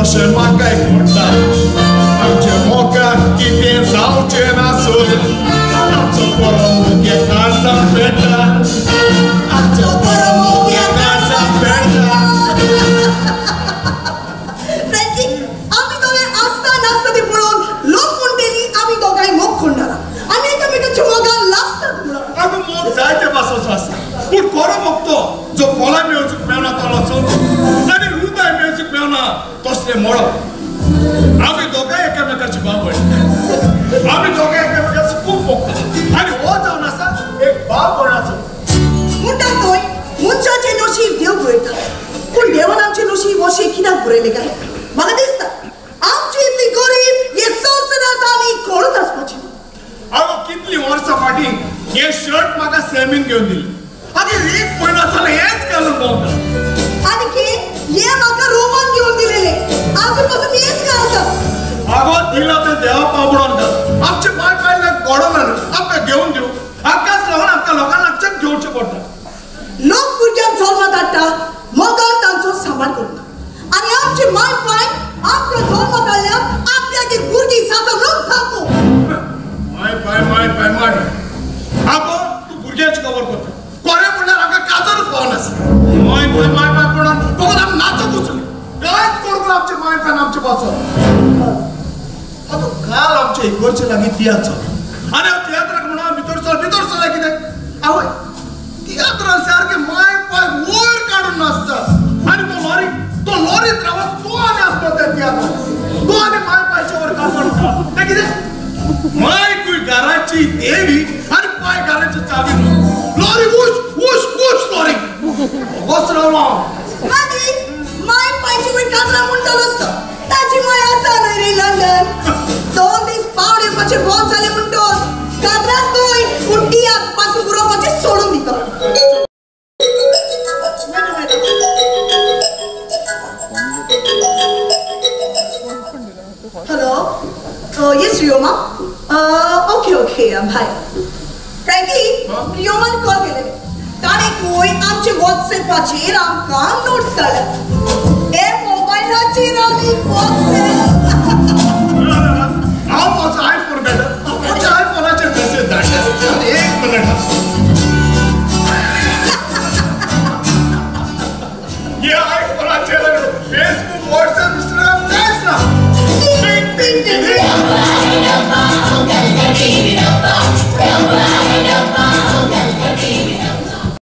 तशें म्हाका एक म्हणटा आमच्या मोगाक कितें जावचें नासून आमचो बरो मोग्या काळजाक पेटा आमचो बरो मोग्या काळजाक पेटा फ्रँकी आमी दोगांय आसता नासता ती पळोवन लोक म्हणटली आमी दोगांय मोग खोंडला आमी एकामेकाच्या मोगान लासतात म्हणून आमी मोग जायते भाशेचो आसता पूण खरो मोग तो जो पोलाय मेळचूक मेळना तो लचून आनी हृदय मेळचूक मेळना तसलें मोडप आमी दोगांय एकामेकाची बाबळ आमी दोगांय एकामेकाचो खूब मोगता आनी हो जावन आसा एक बाबणाचो म्हणटा थंय मनशाचें नशीब देव बरयता पूण देवान आमचें नशीब अशें कित्याक बरयलें काय म्हाका दिसता आमची इतली गरीब हे संवसारांत आमी कोणूच आसपाची हांव कितलीं वर्सां फाटीं हे शर्ट म्हाका सॅमीन घेवन दिलें आनी एक म्हयनो जालो हेच घालून भोंवता आनी हे म्हाका रोमान घेवन दिलेले आजून पासून हेच घालता आगो दिला तें देवा पावडून घाल आमचे बाय बायले घडोवन आमकां घेवन दिवं आमकांच लागून आमकां लोकांक लागच्याक घेवचें पडटा लोक भुरग्यांक जल्माक हाडटा मोगान तांचो सांबाळ करता आनी आमचे माय पाय आपल्या जल्माक हाडल्या आपल्याक एक भुरगी जाता लोक थाको माय पाय माड आगो तूं भुरग्याची खबर करता कोरे म्हणल्यार आमकां काजरच पावनास माय पाय म्हणून फकत आमी नाचत वचून कांयच करूंक ना आमचे माय पाय आमचे पासत आतां काल आमच्या इगोरचे लागीं तियात्र चल आनी हांव तियात्राक म्हणून भितर चल कितें आवय तियात्रान सारके माय पाय वयर काडून नाचता आनी तो लॉरीत रावत तो आनी आसलो त्या तियात्राक तो आनी माय पायच्या वर काडून तें कितें माय कुय घराची देवी आनी पाय घराची चावी लॉरी उश लॉरी बस रावलो आनी माय पायची वयर कातरा म्हणटालो आसता ताची माय आसा न्हय रे लंडन 2 दीस पावड येवपाचे बोत जाले म्हणटोच कातराच न्हय पूण तियात्र पासून उरोवपाचें सोडून दिता हॅलो येस रियोमा ओके बाय फ्रँकी रियोमान कॉल केले ताणे कोय आमचे व्हॉट्सॲपाचेर आमकां नोट्स धाडल्या हे मोबायलाचेर आमी व्हॉट्सॲप हांव